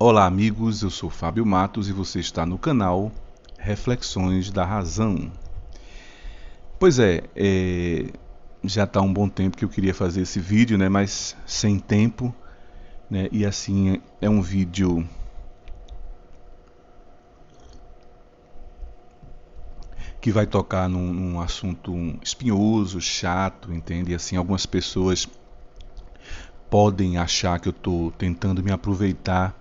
Olá amigos, eu sou Fábio Matos e você está no canal Reflexões da Razão. Pois já está há um bom tempo que eu queria fazer esse vídeo, né, mas sem tempo, né, e assim é um vídeo que vai tocar num assunto espinhoso, chato, entende? E assim algumas pessoas podem achar que eu estou tentando me aproveitar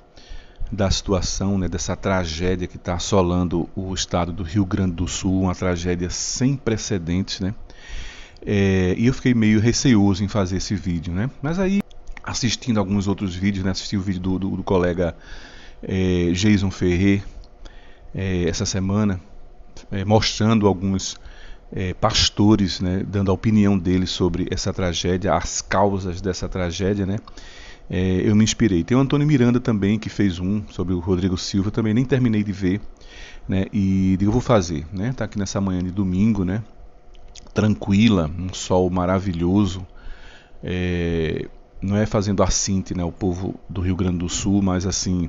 da situação, né, dessa tragédia que está assolando o estado do Rio Grande do Sul, uma tragédia sem precedentes, né? E eu fiquei meio receoso em fazer esse vídeo, né? Mas aí, assistindo alguns outros vídeos, né, assisti o vídeo do colega Jason Ferrer essa semana, mostrando alguns pastores, né, dando a opinião deles sobre essa tragédia, as causas dessa tragédia, né? Eu me inspirei. Tem o Antônio Miranda também, que fez um sobre o Rodrigo Silva, também nem terminei de ver, né? E digo, eu vou fazer, né? Tá aqui nessa manhã de domingo, né? Tranquila, um sol maravilhoso, não é fazendo assinte, né? O povo do Rio Grande do Sul, mas assim.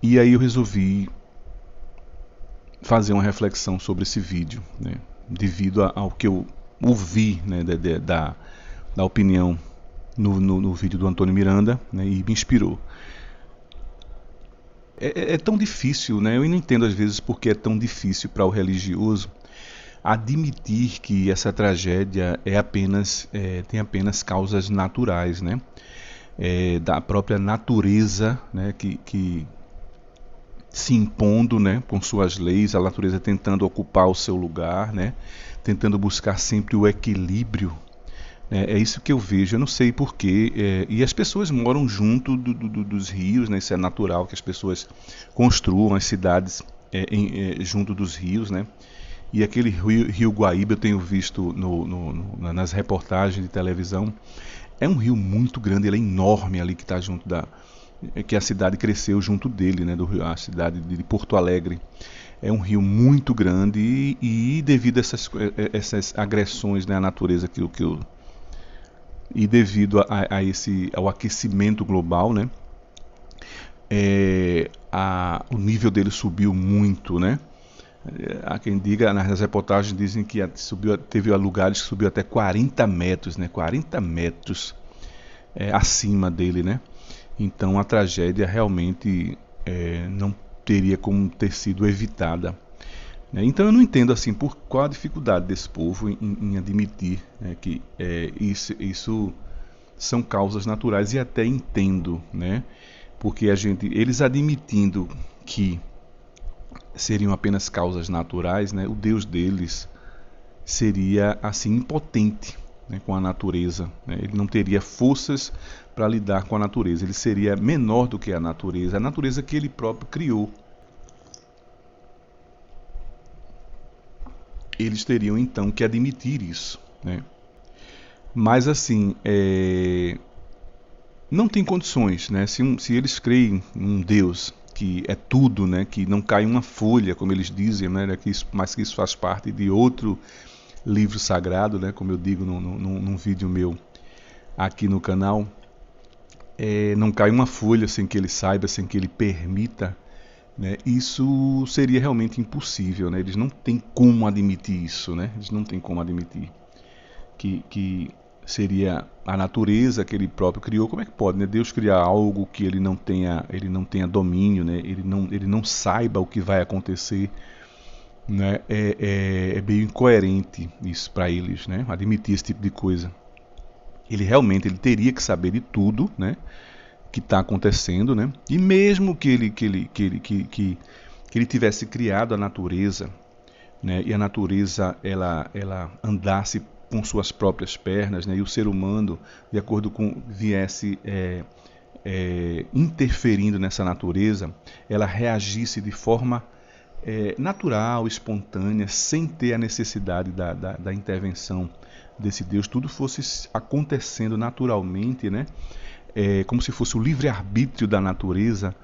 E aí eu resolvi fazer uma reflexão sobre esse vídeo, né? Devido ao que eu ouvi, né? Da opinião no vídeo do Antônio Miranda, né, e me inspirou. É tão difícil, né? Eu não entendo às vezes porque é tão difícil para o religioso admitir que essa tragédia tem apenas causas naturais, né? Da própria natureza, né, que se impondo, né, com suas leis, a natureza tentando ocupar o seu lugar, né, tentando buscar sempre o equilíbrio. É isso que eu vejo, eu não sei porquê. E as pessoas moram junto dos rios, né? Isso é natural que as pessoas construam as cidades junto dos rios, né? E aquele rio Guaíba, eu tenho visto nas reportagens de televisão, é um rio muito grande, ele é enorme ali que está junto que a cidade cresceu junto dele, né? A cidade de Porto Alegre. É um rio muito grande e devido a essas agressões, né, à natureza e devido ao aquecimento global, né, o nível dele subiu muito, né? Há quem diga, nas reportagens dizem que teve lugares que subiu até 40 metros, né? 40 metros acima dele, né? Então a tragédia realmente não teria como ter sido evitada. Então eu não entendo assim por qual a dificuldade desse povo em admitir, né, que isso são causas naturais, e até entendo, né, porque eles admitindo que seriam apenas causas naturais, né, o Deus deles seria assim impotente, né, com a natureza, né, ele não teria forças para lidar com a natureza, ele seria menor do que a natureza que ele próprio criou. Eles teriam então que admitir isso, né? Mas assim, não tem condições, né? Se eles creem em um Deus que é tudo, né? Que não cai uma folha, como eles dizem, né? Mas que isso faz parte de outro livro sagrado, né? Como eu digo num vídeo meu aqui no canal, não cai uma folha sem que ele saiba, sem que ele permita. Né, isso seria realmente impossível, né? Eles não têm como admitir isso, né? Eles não têm como admitir que seria a natureza que ele próprio criou. Como é que pode, né? Deus criar algo que ele não tenha domínio, né? Ele não saiba o que vai acontecer, né? É meio incoerente isso para eles, né? Admitir esse tipo de coisa. Ele teria que saber de tudo, né, que está acontecendo, né? E mesmo que ele tivesse criado a natureza, né? E a natureza ela andasse com suas próprias pernas, né? E o ser humano, de acordo com viesse interferindo nessa natureza, ela reagisse de forma natural, espontânea, sem ter a necessidade da intervenção desse Deus, tudo fosse acontecendo naturalmente, né? Como se fosse o livre-arbítrio da natureza,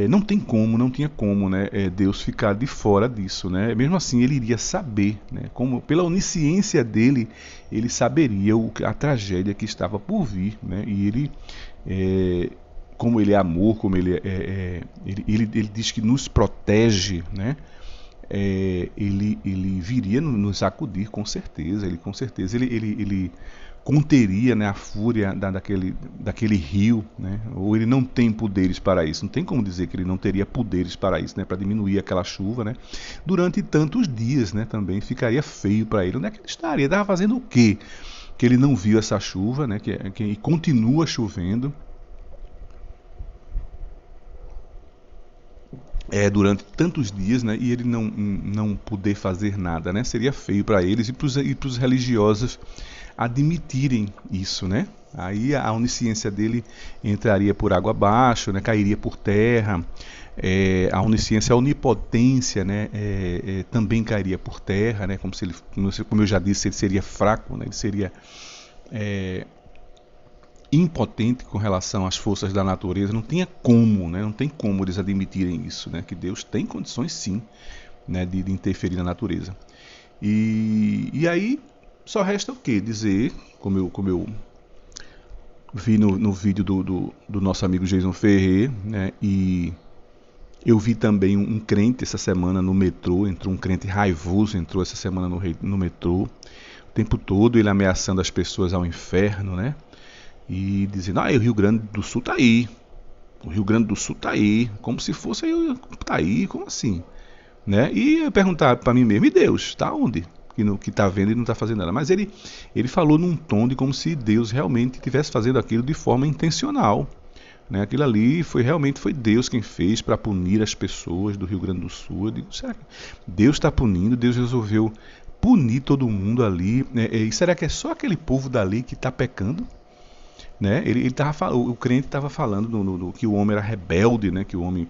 não tinha como, né, Deus ficar de fora disso, né? Mesmo assim, ele iria saber, né, como pela onisciência dele, ele saberia a tragédia que estava por vir, né? E ele como ele é amor, como ele diz que nos protege, né? Ele viria nos acudir com certeza. Ele conteria, né, a fúria daquele rio, né? Ou ele não tem poderes para isso. Não tem como dizer que ele não teria poderes para isso, né? Para diminuir aquela chuva, né? Durante tantos dias, né? Também ficaria feio para ele. Onde é que ele estaria? Ele estava fazendo o quê? Que ele não viu essa chuva, né? Que continua chovendo. Durante tantos dias, né, e ele não poder fazer nada, né? Seria feio para eles e para os religiosos admitirem isso, né? Aí a onisciência dele entraria por água abaixo, né? Cairia por terra. A onisciência, a onipotência, né? Também cairia por terra, né? Como eu já disse, ele seria fraco, né? Ele seria impotente com relação às forças da natureza. Não tinha como, né? Não tem como eles admitirem isso, né? Que Deus tem condições sim, né? de interferir na natureza. E aí só resta o que? Dizer, como eu vi no vídeo do nosso amigo Jason Ferrer, né? E eu vi também um crente essa semana no metrô, entrou um crente raivoso, entrou essa semana no metrô, o tempo todo ele ameaçando as pessoas ao inferno, né? E dizendo, o Rio Grande do Sul tá aí. O Rio Grande do Sul tá aí. Como se fosse tá aí, como assim? Né? E eu perguntar para mim mesmo, e Deus, tá onde? Que tá vendo e não tá fazendo nada. Mas ele falou num tom de como se Deus realmente estivesse fazendo aquilo de forma intencional. Né? Aquilo ali realmente foi Deus quem fez para punir as pessoas do Rio Grande do Sul. Eu digo, será que Deus está punindo? Deus resolveu punir todo mundo ali? E será que é só aquele povo dali que está pecando? Né? O crente estava falando que o homem era rebelde, né? Que o homem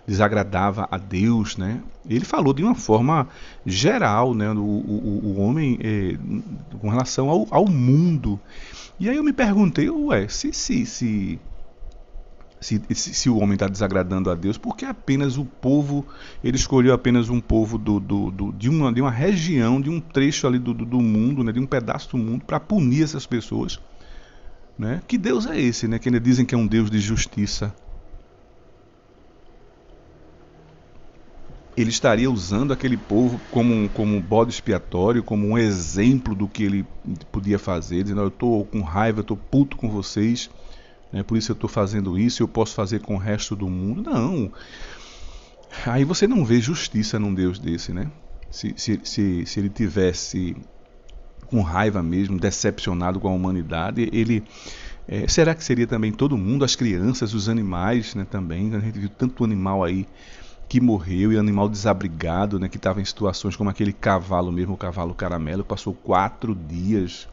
desagradava a Deus, né? Ele falou de uma forma geral, né? O homem com relação ao mundo. E aí eu me perguntei, se o homem está desagradando a Deus, por que apenas o povo, ele escolheu apenas um povo de uma região, de um trecho ali do mundo, né? De um pedaço do mundo, para punir essas pessoas? Né? Que Deus é esse, né? Que eles dizem que é um Deus de justiça. Ele estaria usando aquele povo como bode expiatório, como um exemplo do que ele podia fazer, dizendo, eu estou com raiva, eu estou puto com vocês, né? Por isso eu estou fazendo isso, eu posso fazer com o resto do mundo. Não. Aí você não vê justiça num Deus desse, né? Se ele tivesse com raiva mesmo, decepcionado com a humanidade, será que seria também todo mundo, as crianças, os animais, né, também? A gente viu tanto animal aí que morreu, e animal desabrigado, né, que estava em situações como aquele cavalo mesmo, o cavalo caramelo, passou 4 dias,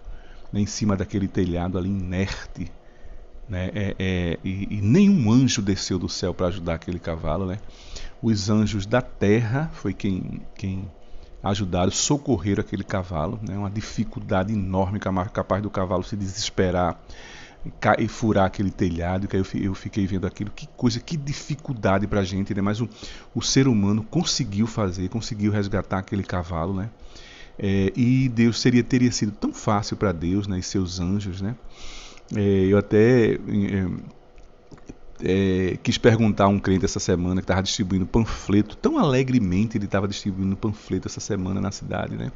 né, em cima daquele telhado ali, inerte, né, e nenhum anjo desceu do céu para ajudar aquele cavalo, né? Os anjos da terra foi quem ajudaram, socorreram aquele cavalo, né? Uma dificuldade enorme, capaz do cavalo se desesperar e furar aquele telhado, que aí eu fiquei vendo aquilo, que coisa, que dificuldade pra gente, né? Mas o ser humano conseguiu resgatar aquele cavalo, né? E Deus teria sido tão fácil para Deus, né? E seus anjos, né? Eu até quis perguntar a um crente essa semana que estava distribuindo panfleto, tão alegremente ele estava distribuindo panfleto essa semana na cidade, né?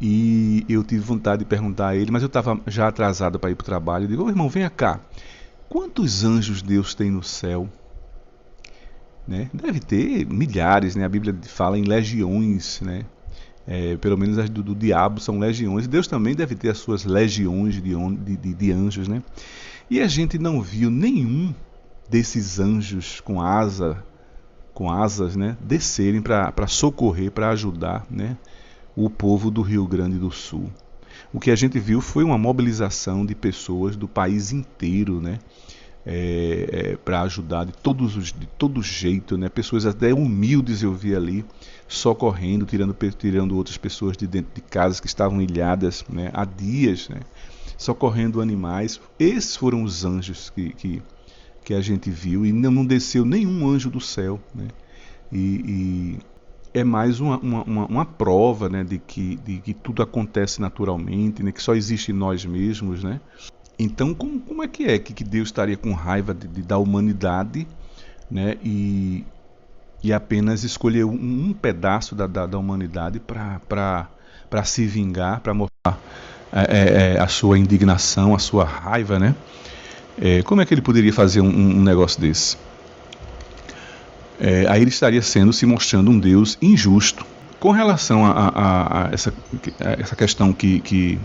E eu tive vontade de perguntar a ele, mas eu estava já atrasado para ir para o trabalho. Eu digo, irmão, venha cá, quantos anjos Deus tem no céu? Né? Deve ter milhares, né? A Bíblia fala em legiões, né? Pelo menos as do diabo são legiões. Deus também deve ter as suas legiões de anjos, né? E a gente não viu nenhum desses anjos com asas, né, descerem para socorrer, para ajudar, né, o povo do Rio Grande do Sul. O que a gente viu foi uma mobilização de pessoas do país inteiro, né, para ajudar de todo jeito, né, pessoas até humildes eu vi ali, socorrendo, tirando outras pessoas de dentro de casas que estavam ilhadas, né, há dias, né, socorrendo animais. Esses foram os anjos que a gente viu, e não desceu nenhum anjo do céu, né? E é mais uma prova, né, de que tudo acontece naturalmente, né, que só existe em nós mesmos, né? Então, como é que Deus estaria com raiva da humanidade, né? E apenas escolher um pedaço da humanidade para se vingar, para mostrar a sua indignação, a sua raiva, né? Como é que ele poderia fazer um negócio desse? Aí ele estaria se mostrando um Deus injusto. Com relação a essa questão que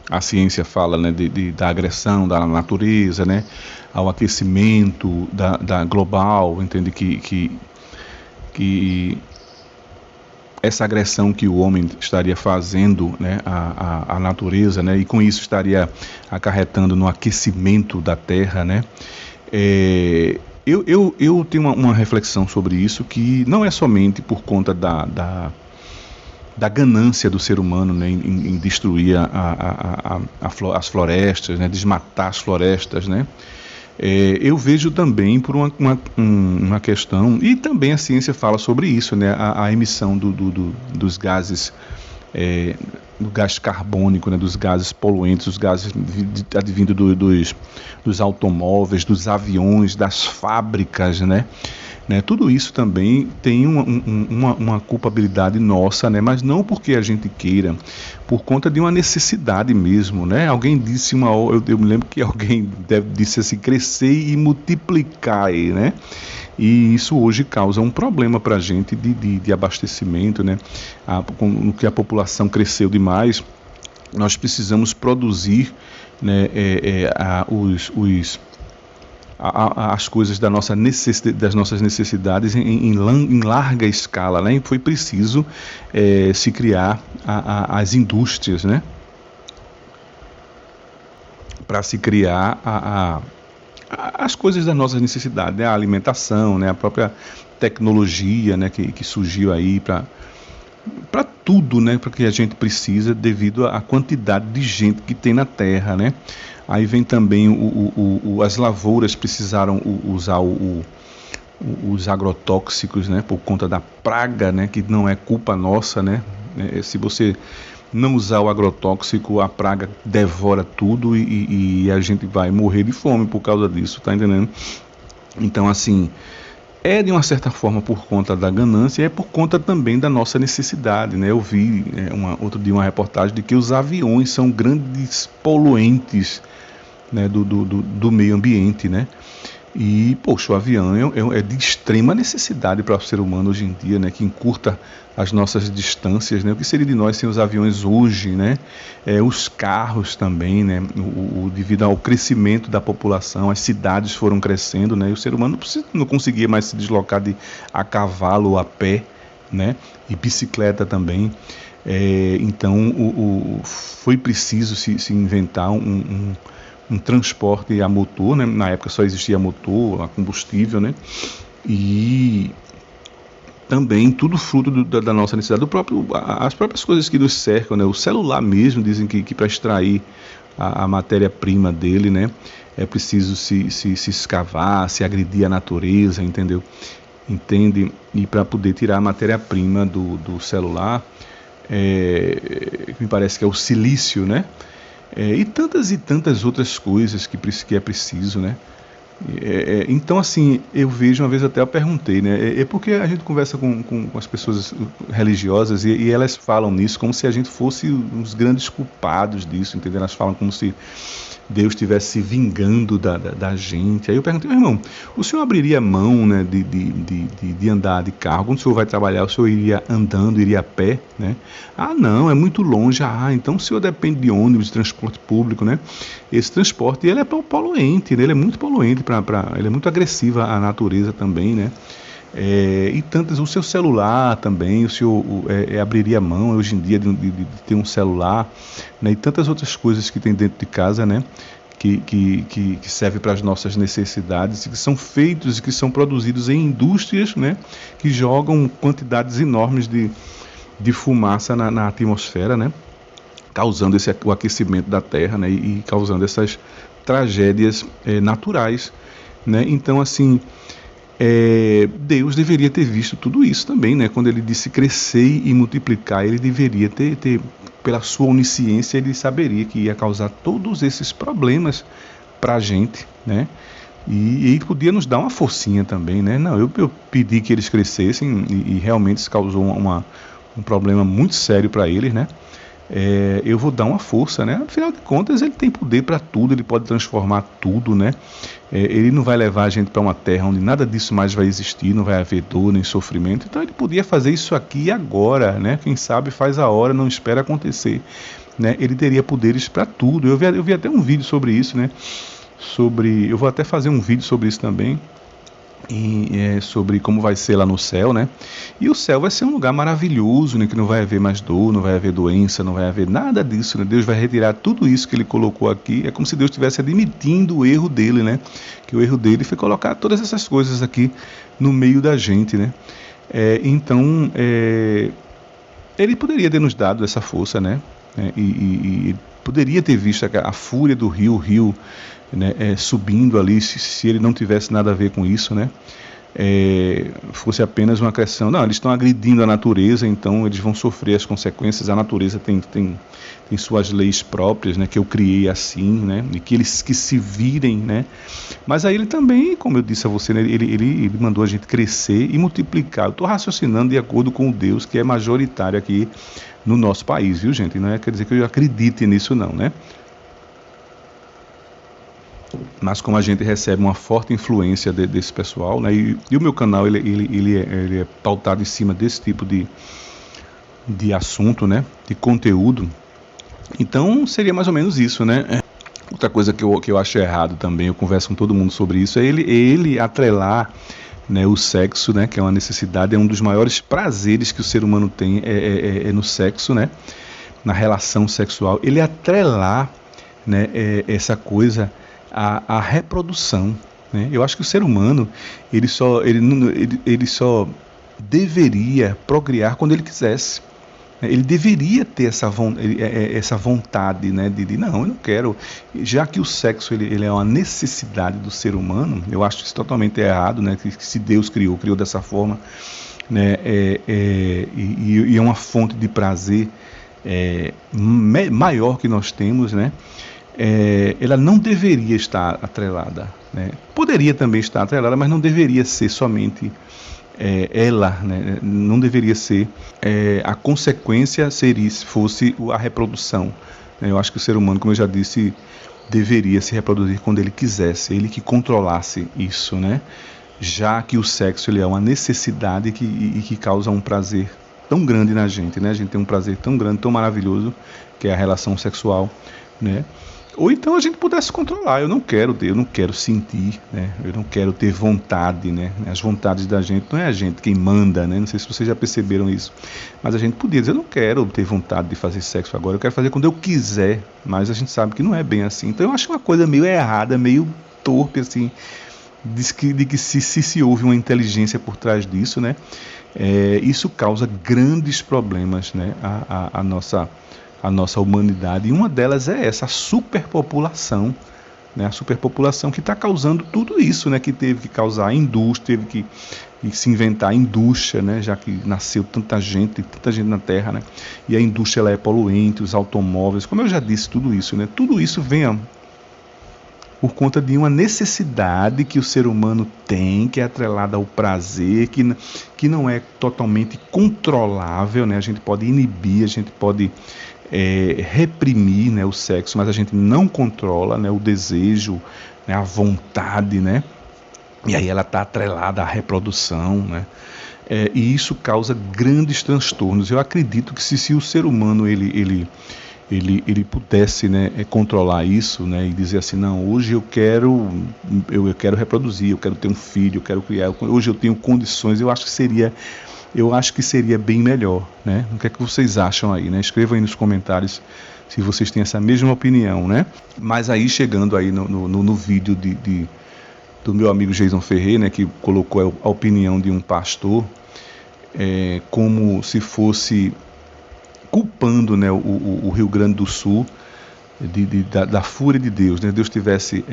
a ciência fala, né, da agressão da natureza, né, ao aquecimento da global, entende que essa agressão que o homem estaria fazendo, né, à natureza, né, e com isso estaria acarretando no aquecimento da Terra, né, eu tenho uma reflexão sobre isso, que não é somente por conta da ganância do ser humano, né, em destruir as florestas, né, desmatar as florestas, né. Eu vejo também por uma questão, e também a ciência fala sobre isso, né, a emissão dos gases, do gás carbônico, né, dos gases poluentes, os gases advindo dos automóveis, dos aviões, das fábricas, né. Tudo isso também tem uma culpabilidade nossa, né? Mas não porque a gente queira, por conta de uma necessidade mesmo, né? Alguém disse eu me lembro que alguém disse assim, crescer e multiplicar, né? E isso hoje causa um problema para a gente de abastecimento, né? No que a população cresceu demais, nós precisamos produzir, né, as coisas das nossas necessidades em larga escala, né? E foi preciso se criar as indústrias, né? Para se criar as coisas das nossas necessidades, né? A alimentação, né? A própria tecnologia, né? que surgiu aí para tudo, né? Para que a gente precisa devido à quantidade de gente que tem na Terra, né? Aí vem também as lavouras precisaram usar os agrotóxicos, né, por conta da praga, né, que não é culpa nossa, né. Se você não usar o agrotóxico, a praga devora tudo e a gente vai morrer de fome por causa disso, tá entendendo? Então, assim, de uma certa forma por conta da ganância e é por conta também da nossa necessidade, né? Eu vi outro dia uma reportagem de que os aviões são grandes poluentes, né, do meio ambiente, né? E, poxa, o avião é de extrema necessidade para o ser humano hoje em dia, né? Que encurta as nossas distâncias, né? O que seria de nós sem os aviões hoje, né? Os carros também, né? Devido ao crescimento da população, as cidades foram crescendo, né? E o ser humano não conseguia mais se deslocar a cavalo ou a pé, né? E bicicleta também. Então, foi preciso se inventar um transporte a motor, né? Na época só existia motor, a combustível, né? E também tudo fruto da nossa necessidade, as próprias coisas que nos cercam, né? O celular mesmo, dizem que para extrair a matéria-prima dele, né? É preciso se escavar, se agredir a natureza, entendeu? Entende? E para poder tirar a matéria-prima do celular, me parece que é o silício, né? E tantas outras coisas que é preciso, né? Então, assim, eu vejo, uma vez até eu perguntei, né? Porque a gente conversa com as pessoas religiosas e elas falam nisso como se a gente fosse os grandes culpados disso, entendeu? Elas falam como se Deus estivesse se vingando da gente. Aí eu perguntei, meu irmão, o senhor abriria mão, né, de andar de carro? Quando o senhor vai trabalhar, o senhor iria andando, iria a pé, né? Ah, não, é muito longe. Ah, então o senhor depende de ônibus, de transporte público, né? Esse transporte, ele é poluente, né? Ele é muito poluente, ele é muito agressivo à natureza também, né? E tantas, o seu celular também, o senhor abriria mão hoje em dia de ter um celular, né, e tantas outras coisas que tem dentro de casa, né, que servem para as nossas necessidades, e que são feitos e que são produzidos em indústrias, né, que jogam quantidades enormes de fumaça na atmosfera, né, causando o aquecimento da Terra, né, e causando essas tragédias naturais, né. Então, assim, Deus deveria ter visto tudo isso também, né? Quando ele disse crescer e multiplicar, ele deveria ter, pela sua onisciência, ele saberia que ia causar todos esses problemas para a gente, né? E ele podia nos dar uma forcinha também, né? Não, eu pedi que eles crescessem e realmente isso causou um problema muito sério para eles, né? Eu vou dar uma força, né? Afinal de contas, ele tem poder para tudo, ele pode transformar tudo, né? Ele não vai levar a gente para uma terra onde nada disso mais vai existir, não vai haver dor nem sofrimento. Então ele podia fazer isso aqui e agora, né? Quem sabe faz a hora, não espera acontecer, né? Ele teria poderes para tudo. Eu vi até um vídeo sobre isso, né? Eu vou até fazer um vídeo sobre isso também, sobre como vai ser lá no céu, né? E o céu vai ser um lugar maravilhoso, né? Que não vai haver mais dor, não vai haver doença, não vai haver nada disso, né? Deus vai retirar tudo isso que ele colocou aqui. É como se Deus estivesse admitindo o erro dele, né? Que o erro dele foi colocar todas essas coisas aqui no meio da gente, né? Então, ele poderia ter nos dado essa força, né? E poderia ter visto a fúria do rio, né, subindo ali, se ele não tivesse nada a ver com isso, né? Fosse apenas uma questão, não, eles estão agredindo a natureza, então eles vão sofrer as consequências. A natureza tem suas leis próprias, né, que eu criei assim, né, e que eles que se virem, né? Mas aí ele também, como eu disse a você, né, ele mandou a gente crescer e multiplicar. Eu estou raciocinando de acordo com o Deus que é majoritário aqui no nosso país, viu, gente? Não quer dizer que eu acredite nisso, não, né? Mas como a gente recebe uma forte influência desse pessoal, né? E o meu canal ele é pautado em cima desse tipo de assunto, né? De conteúdo. Então seria mais ou menos isso, né? Outra coisa que eu acho errado também, eu converso com todo mundo sobre isso, é ele atrelar, né, o sexo, né? Que é uma necessidade, é um dos maiores prazeres que o ser humano tem no sexo, né? Na relação sexual, ele atrelar, né, essa coisa a reprodução, né? Eu acho que o ser humano ele só deveria procriar quando ele quisesse. Ele deveria ter essa vontade, né, de não, eu não quero, já que o sexo ele é uma necessidade do ser humano. Eu acho isso totalmente errado, né? Que se Deus criou dessa forma, né? E é uma fonte de prazer maior que nós temos, né? Ela não deveria estar atrelada, né? Poderia também estar atrelada, mas não deveria ser somente ela, né? Não deveria ser a consequência fosse a reprodução, né? Eu acho que o ser humano, como eu já disse, deveria se reproduzir quando ele quisesse, ele que controlasse isso, né? Já que o sexo ele é uma necessidade que causa um prazer tão grande na gente, né? A gente tem um prazer tão grande, tão maravilhoso, que é a relação sexual, né? Ou então a gente pudesse controlar. Eu não quero sentir, né? Eu não quero ter vontade, né? As vontades da gente, não é a gente quem manda, né? Não sei se vocês já perceberam isso, mas a gente podia dizer, eu não quero ter vontade de fazer sexo agora, eu quero fazer quando eu quiser, mas a gente sabe que não é bem assim. Então eu acho uma coisa meio errada, meio torpe, assim, de que se houve uma inteligência por trás disso, né? Isso causa grandes problemas, né? A nossa humanidade, e uma delas é essa, a superpopulação, né? A superpopulação que está causando tudo isso, né? Que teve que causar a indústria, teve que se inventar a indústria, né? Já que nasceu tanta gente na Terra, né? E a indústria ela é poluente, os automóveis, como eu já disse, tudo isso, né? Tudo isso vem por conta de uma necessidade que o ser humano tem, que é atrelada ao prazer, que não é totalmente controlável, né? A gente pode inibir, a gente pode reprimir, né, o sexo, mas a gente não controla, né, o desejo, né, a vontade, né? E aí ela está atrelada à reprodução, né? E isso causa grandes transtornos. Eu acredito que se o ser humano ele pudesse, né, controlar isso, né, e dizer assim, não, hoje eu quero reproduzir, eu quero ter um filho, eu quero criar, hoje eu tenho condições, eu acho que seria bem melhor, né? O que é que vocês acham aí, né? Escrevam aí nos comentários se vocês têm essa mesma opinião, né? Mas aí, chegando aí no vídeo do meu amigo Jason Ferreira, né, que colocou a opinião de um pastor, como se fosse culpando, né, o Rio Grande do Sul da fúria de Deus, né? Deus estivesse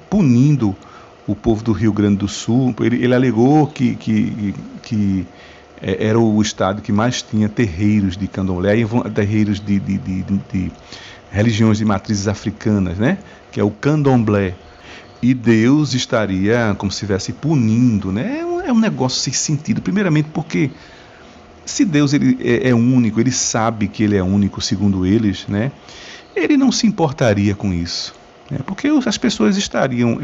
punindo o povo do Rio Grande do Sul, ele alegou que era o estado que mais tinha terreiros de candomblé, terreiros de religiões de matrizes africanas, né? Que é o candomblé. E Deus estaria como se estivesse punindo, né? É um negócio sem sentido. Primeiramente porque se Deus ele é único, ele sabe que ele é único segundo eles, né? Ele não se importaria com isso, né? Porque as pessoas estariam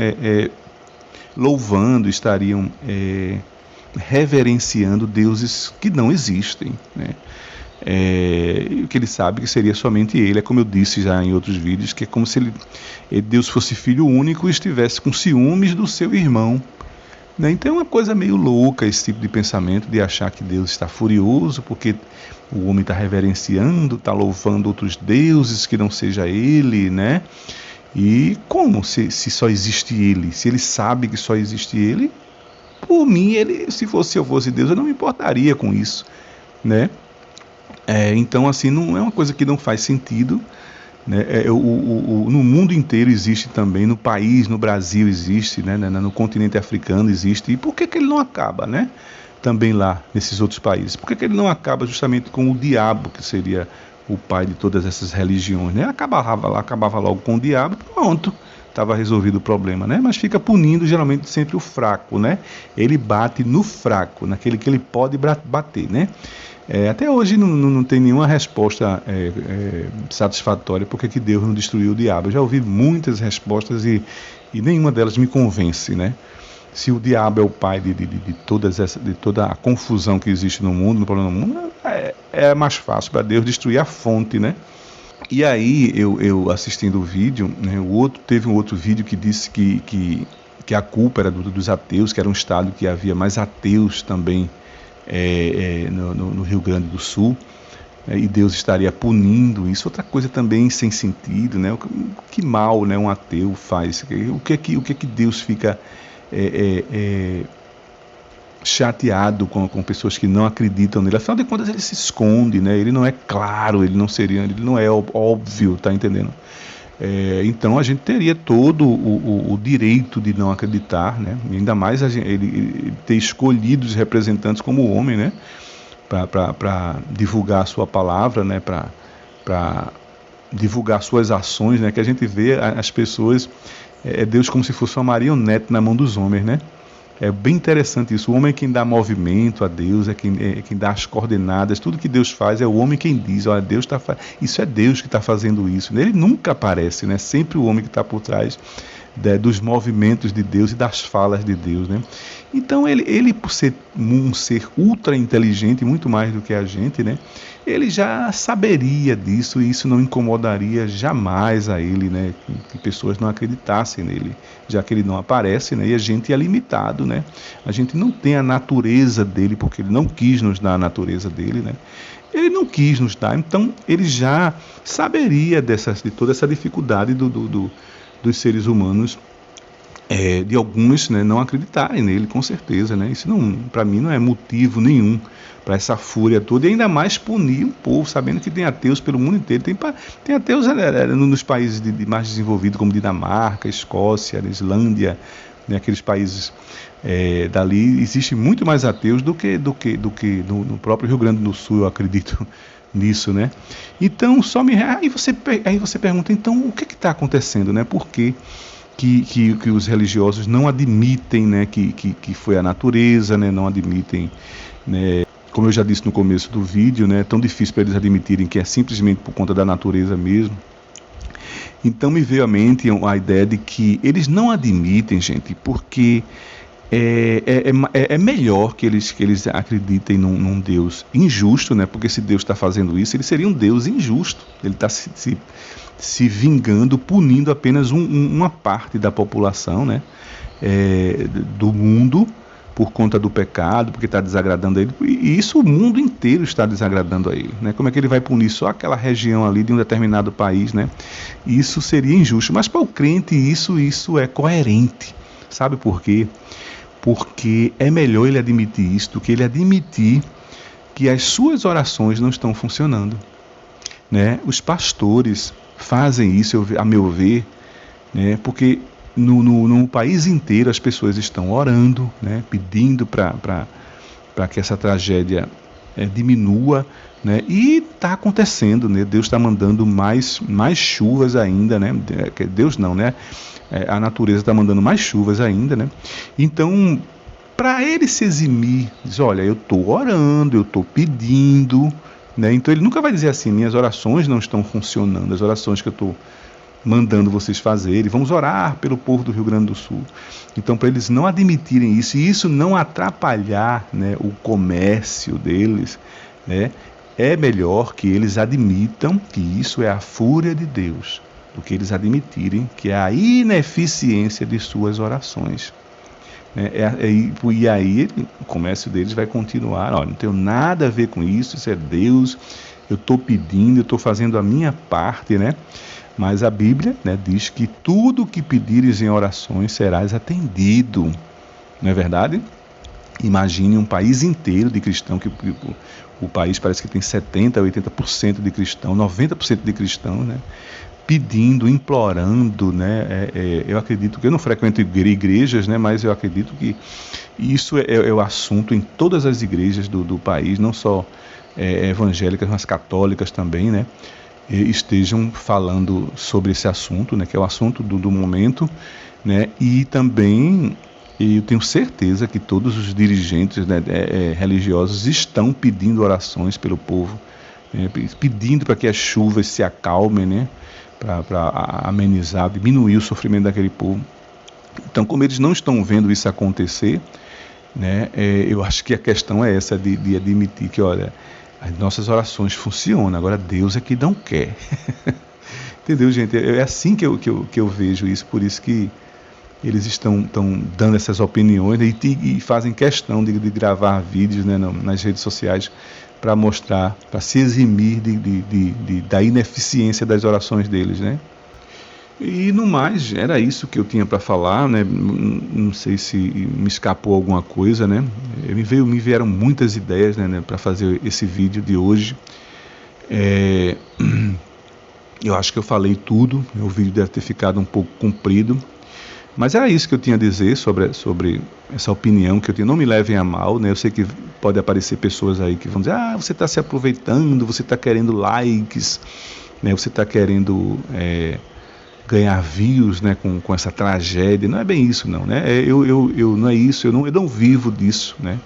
louvando, estariam reverenciando deuses que não existem, né? Que ele sabe que seria somente ele. É como eu disse já em outros vídeos, que é como se Deus fosse filho único e estivesse com ciúmes do seu irmão, né? Então é uma coisa meio louca esse tipo de pensamento, de achar que Deus está furioso porque o homem está reverenciando, está louvando outros deuses que não seja ele, né? E como se só existe ele? Se ele sabe que só existe ele, por mim, se eu fosse Deus, eu não me importaria com isso, né? Então, assim, não é uma coisa que não faz sentido, né? No mundo inteiro existe também, no país, no Brasil existe, né? No continente africano existe. E por que ele não acaba, né? Também lá, nesses outros países. Por que ele não acaba justamente com o diabo, que seria o pai de todas essas religiões, né? Acabava logo com o diabo, pronto, estava resolvido o problema, né? Mas fica punindo geralmente sempre o fraco, né? Ele bate no fraco, naquele que ele pode bater, né? Até hoje não tem nenhuma resposta satisfatória porque que Deus não destruiu o diabo. Eu já ouvi muitas respostas e nenhuma delas me convence, né? Se o diabo é o pai de toda a confusão que existe no mundo, no problema do mundo, é mais fácil para Deus destruir a fonte, né? E aí, eu assistindo o vídeo, né, teve um outro vídeo que disse que a culpa era dos ateus, que era um estado que havia mais ateus também no Rio Grande do Sul, e Deus estaria punindo isso. Outra coisa também sem sentido, né? Que mal, né, um ateu faz? O que é que Deus fica chateado com pessoas que não acreditam nele? Afinal de contas, ele se esconde, né? Ele não é claro, ele não é óbvio, tá entendendo? Então a gente teria todo o direito de não acreditar, né? Ainda mais ele ter escolhido os representantes como homem, né? Para divulgar a sua palavra, né? Para divulgar suas ações, né? Que a gente vê as pessoas, Deus como se fosse uma marionete na mão dos homens, né? É bem interessante isso. O homem é quem dá movimento a Deus, é quem dá as coordenadas. Tudo que Deus faz é o homem quem diz. Olha, isso é Deus que está fazendo isso. Ele nunca aparece, né? Sempre o homem que está por trás dos movimentos de Deus e das falas de Deus, né? Então ele por ser um ser ultra inteligente, muito mais do que a gente, né? Ele já saberia disso e isso não incomodaria jamais a ele, né? Que pessoas não acreditassem nele, já que ele não aparece, né? E a gente é limitado, né? A gente não tem a natureza dele porque ele não quis nos dar a natureza dele, né? Ele não quis nos dar, então ele já saberia de toda essa dificuldade dos seres humanos, de alguns, né, não acreditarem nele, com certeza, né? Isso para mim não é motivo nenhum para essa fúria toda, e ainda mais punir um povo, sabendo que tem ateus pelo mundo inteiro. Tem ateus nos países mais desenvolvidos, como Dinamarca, Escócia, Islândia, né, aqueles países dali, existe muito mais ateus do que no próprio Rio Grande do Sul, eu acredito nisso, né? Então, aí você pergunta, então, o que está acontecendo, né? Por que os religiosos não admitem, né, que foi a natureza, né, não admitem, né, como eu já disse no começo do vídeo, né, é tão difícil para eles admitirem que é simplesmente por conta da natureza mesmo. Então me veio à mente a ideia de que eles não admitem, gente, porque é melhor que eles acreditem num Deus injusto, né? Porque se Deus está fazendo isso, ele seria um Deus injusto. Ele está se vingando, punindo apenas uma parte da população, né? Do mundo, por conta do pecado, porque está desagradando a ele. E isso o mundo inteiro está desagradando a ele, né? Como é que ele vai punir só aquela região ali de um determinado país, né? Isso seria injusto. Mas para o crente isso é coerente. Sabe por quê? Porque é melhor ele admitir isso do que ele admitir que as suas orações não estão funcionando, né? Os pastores fazem isso, a meu ver, né? Porque no país inteiro as pessoas estão orando, né, pedindo para que essa tragédia diminua, né, e está acontecendo, né, Deus está mandando mais chuvas ainda, né, Deus não, né, a natureza está mandando mais chuvas ainda, né, então para ele se eximir, diz, olha, eu estou orando, eu estou pedindo, né, então ele nunca vai dizer assim, minhas orações não estão funcionando, as orações que eu estou mandando vocês fazerem, vamos orar pelo povo do Rio Grande do Sul. Então, para eles não admitirem isso, e isso não atrapalhar, né, o comércio deles, né, é melhor que eles admitam que isso é a fúria de Deus, do que eles admitirem que é a ineficiência de suas orações. E aí o comércio deles vai continuar, olha, não tenho nada a ver com isso, isso é Deus, eu estou pedindo, eu estou fazendo a minha parte, né? Mas a Bíblia, né, diz que tudo que pedires em orações serás atendido, não é verdade? Imagine um país inteiro de cristão, que o país parece que tem 70%, 80% de cristão, 90% de cristãos, né? Pedindo, implorando, né? Eu acredito que eu não frequento igrejas, né? Mas eu acredito que isso é o assunto em todas as igrejas do país, não só evangélicas, mas católicas também, né? Estejam falando sobre esse assunto, né? Que é o assunto do momento, né? E também eu tenho certeza que todos os dirigentes, né, religiosos estão pedindo orações pelo povo, né? Pedindo para que as chuvas se acalmem, né? Para amenizar, diminuir o sofrimento daquele povo. Então, como eles não estão vendo isso acontecer, né, eu acho que a questão é essa, de admitir que, olha, as nossas orações funcionam, agora Deus é que não quer. Entendeu, gente? É assim que eu vejo isso, por isso que eles estão dando essas opiniões, né, e fazem questão de gravar vídeos, né, nas redes sociais, para mostrar, para se eximir da ineficiência das orações deles, né? E no mais, era isso que eu tinha para falar, né? Não sei se me escapou alguma coisa, né? Me vieram muitas ideias, né, para fazer esse vídeo de hoje. Eu acho que eu falei tudo, o vídeo deve ter ficado um pouco comprido, mas era isso que eu tinha a dizer sobre essa opinião que eu tenho. Não me levem a mal, né? Eu sei que pode aparecer pessoas aí que vão dizer, você está se aproveitando, você está querendo likes, né? Você está querendo ganhar views, né, com essa tragédia. Não é bem isso, não, né? Não é isso, eu não vivo disso, né?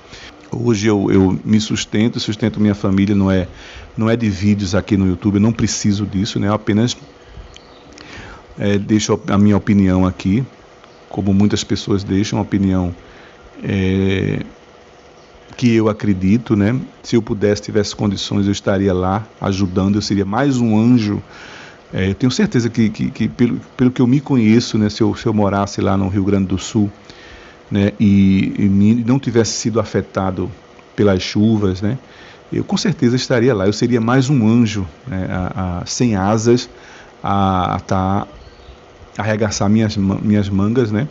Hoje eu me sustento minha família, não é de vídeos aqui no YouTube, eu não preciso disso, né? Eu apenas deixo a minha opinião aqui, como muitas pessoas deixam, a opinião que eu acredito, né? Se eu tivesse condições, eu estaria lá ajudando, eu seria mais um anjo. Eu tenho certeza que pelo que eu me conheço, né? Se eu morasse lá no Rio Grande do Sul, né? E não tivesse sido afetado pelas chuvas, né? Eu com certeza estaria lá, eu seria mais um anjo, né? Sem asas, a arregaçar minhas mangas, né?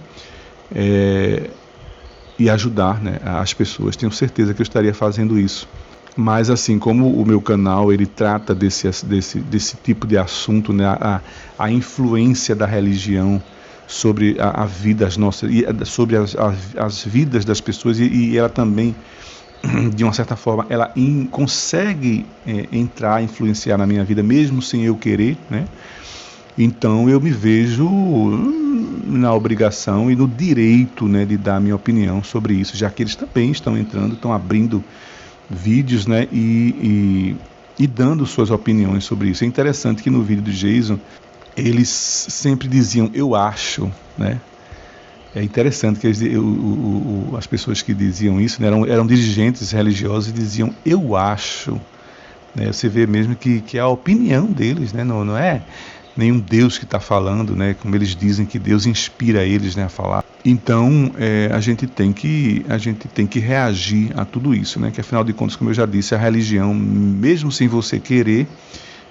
E ajudar, né, as pessoas. Tenho certeza que eu estaria fazendo isso. Mas assim, como o meu canal ele trata desse tipo de assunto, né, a influência da religião sobre a vida, sobre as vidas das pessoas, e ela também, de uma certa forma, ela consegue entrar, influenciar na minha vida, mesmo sem eu querer, né? Então eu me vejo na obrigação e no direito, né, de dar a minha opinião sobre isso, já que eles também estão entrando, estão abrindo vídeos, né, e dando suas opiniões sobre isso. É interessante que no vídeo do Jason, eles sempre diziam, eu acho, né? É interessante que as pessoas que diziam isso, né, eram dirigentes religiosos e diziam, eu acho. Né? Você vê mesmo que é a opinião deles, né? Não é nenhum Deus que está falando, né? Como eles dizem que Deus inspira eles, né, a falar. Então a gente tem que reagir a tudo isso, né? Que afinal de contas, como eu já disse, a religião, mesmo sem você querer,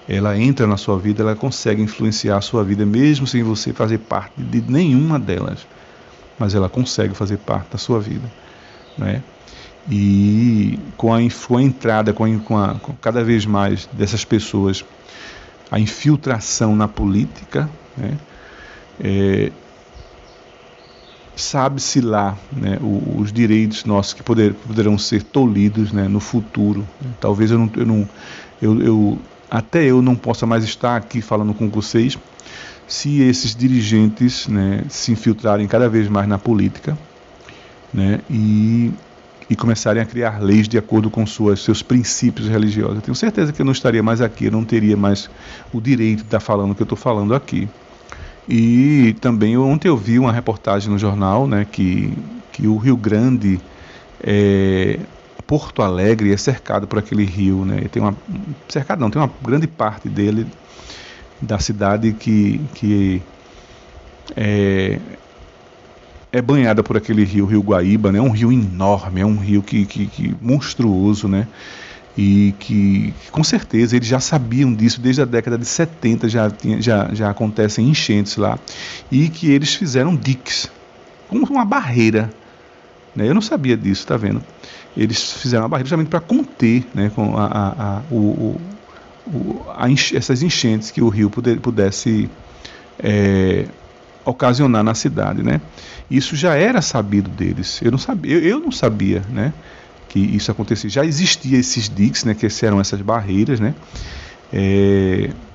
ela entra na sua vida, ela consegue influenciar a sua vida, mesmo sem você fazer parte de nenhuma delas, mas ela consegue fazer parte da sua vida, né? E com a entrada, com cada vez mais dessas pessoas, a infiltração na política, né? sabe-se lá, né, os direitos nossos que poderão ser tolhidos, né, no futuro. Talvez até eu não possa mais estar aqui falando com vocês se esses dirigentes, né, se infiltrarem cada vez mais na política, né, e começarem a criar leis de acordo com seus princípios religiosos. Eu tenho certeza que eu não estaria mais aqui, eu não teria mais o direito de estar falando o que eu estou falando aqui. E também ontem eu vi uma reportagem no jornal, né, que o Rio Grande, Porto Alegre, é cercado por aquele rio, né? Tem uma grande parte dele, da cidade, que é banhada por aquele rio, o Rio Guaíba, né? É um rio enorme, é um rio que monstruoso, né? E que com certeza eles já sabiam disso desde a década de 70, já acontecem enchentes lá, e que eles fizeram diques, como uma barreira, né? Eu não sabia disso, tá vendo? Eles fizeram uma barreira justamente para conter, né, com essas enchentes que o rio pudesse ocasionar na cidade, né? Isso já era sabido deles. Eu não sabia, né, que isso acontecia. Já existia esses diques, né, que eram essas barreiras, né?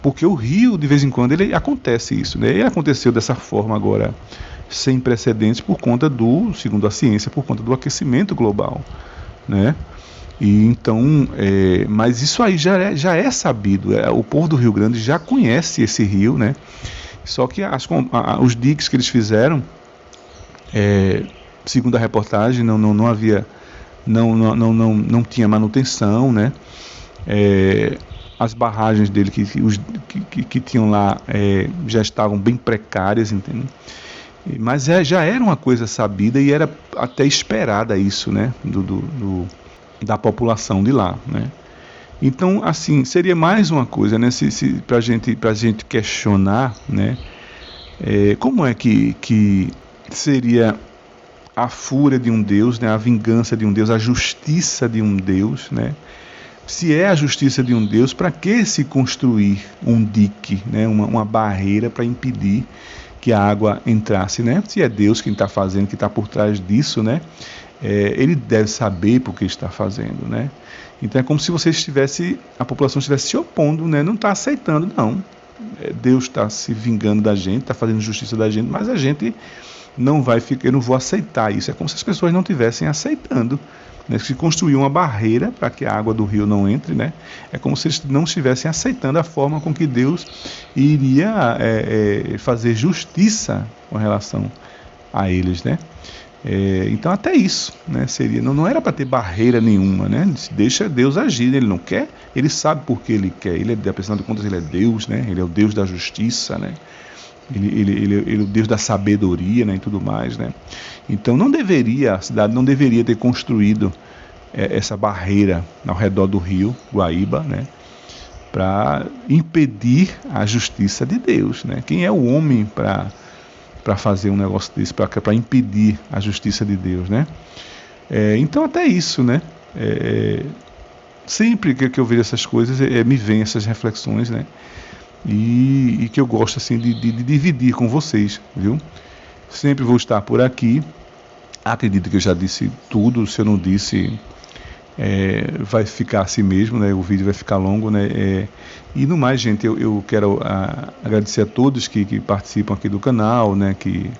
Porque o rio, de vez em quando, ele acontece isso, né? E aconteceu dessa forma agora, sem precedentes, segundo a ciência, por conta do aquecimento global, né? E então, mas isso aí já é sabido. O povo do Rio Grande já conhece esse rio, né? Só que os diques que eles fizeram, segundo a reportagem, não havia, não tinha manutenção, né? As barragens dele que tinham lá já estavam bem precárias, entende? Mas já era uma coisa sabida e era até esperada isso, né? Da população de lá, né? Então, assim, seria mais uma coisa, né? Para gente questionar, né? Como é que seria a fúria de um Deus, né? A vingança de um Deus, a justiça de um Deus, né? Se é a justiça de um Deus, para que se construir um dique, né? Uma barreira para impedir que a água entrasse, né? Se é Deus quem está fazendo, que está por trás disso, né? Ele deve saber por que está fazendo, né? Então é como se a população estivesse se opondo, né? Não está aceitando, não. Deus está se vingando da gente, está fazendo justiça da gente, mas a gente não vai ficar, eu não vou aceitar isso. É como se as pessoas não estivessem aceitando, né? Se construir uma barreira para que a água do rio não entre, né? É como se eles não estivessem aceitando a forma com que Deus iria fazer justiça com relação a eles, né? Então até isso, né, seria, não era para ter barreira nenhuma, né? Deixa Deus agir, ele não quer, ele sabe por que ele quer, afinal de contas ele é Deus, né? Ele é o Deus da justiça, né? Ele é o Deus da sabedoria, né, e tudo mais, né? Então a cidade não deveria ter construído essa barreira ao redor do rio Guaíba, né, para impedir a justiça de Deus, né? Quem é o homem para fazer um negócio desse, para impedir a justiça de Deus, né? Então até isso, né? Sempre que eu vejo essas coisas, me vêm essas reflexões, né? E que eu gosto assim de dividir com vocês, viu? Sempre vou estar por aqui. Acredito que eu já disse tudo. Se eu não disse, vai ficar assim mesmo, né? O vídeo vai ficar longo, né? E no mais, gente, eu quero agradecer a todos que participam aqui do canal, né? Que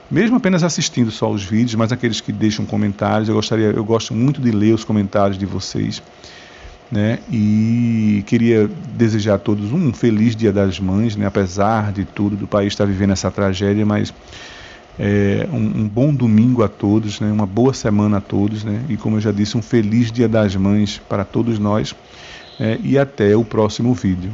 mesmo apenas assistindo só os vídeos, mas aqueles que deixam comentários, eu gosto muito de ler os comentários de vocês, né? E queria desejar a todos um feliz Dia das Mães, né? Apesar de tudo, do país estar vivendo essa tragédia, mas um bom domingo a todos, né? Uma boa semana a todos, né? E como eu já disse, um feliz Dia das Mães para todos nós, e até o próximo vídeo.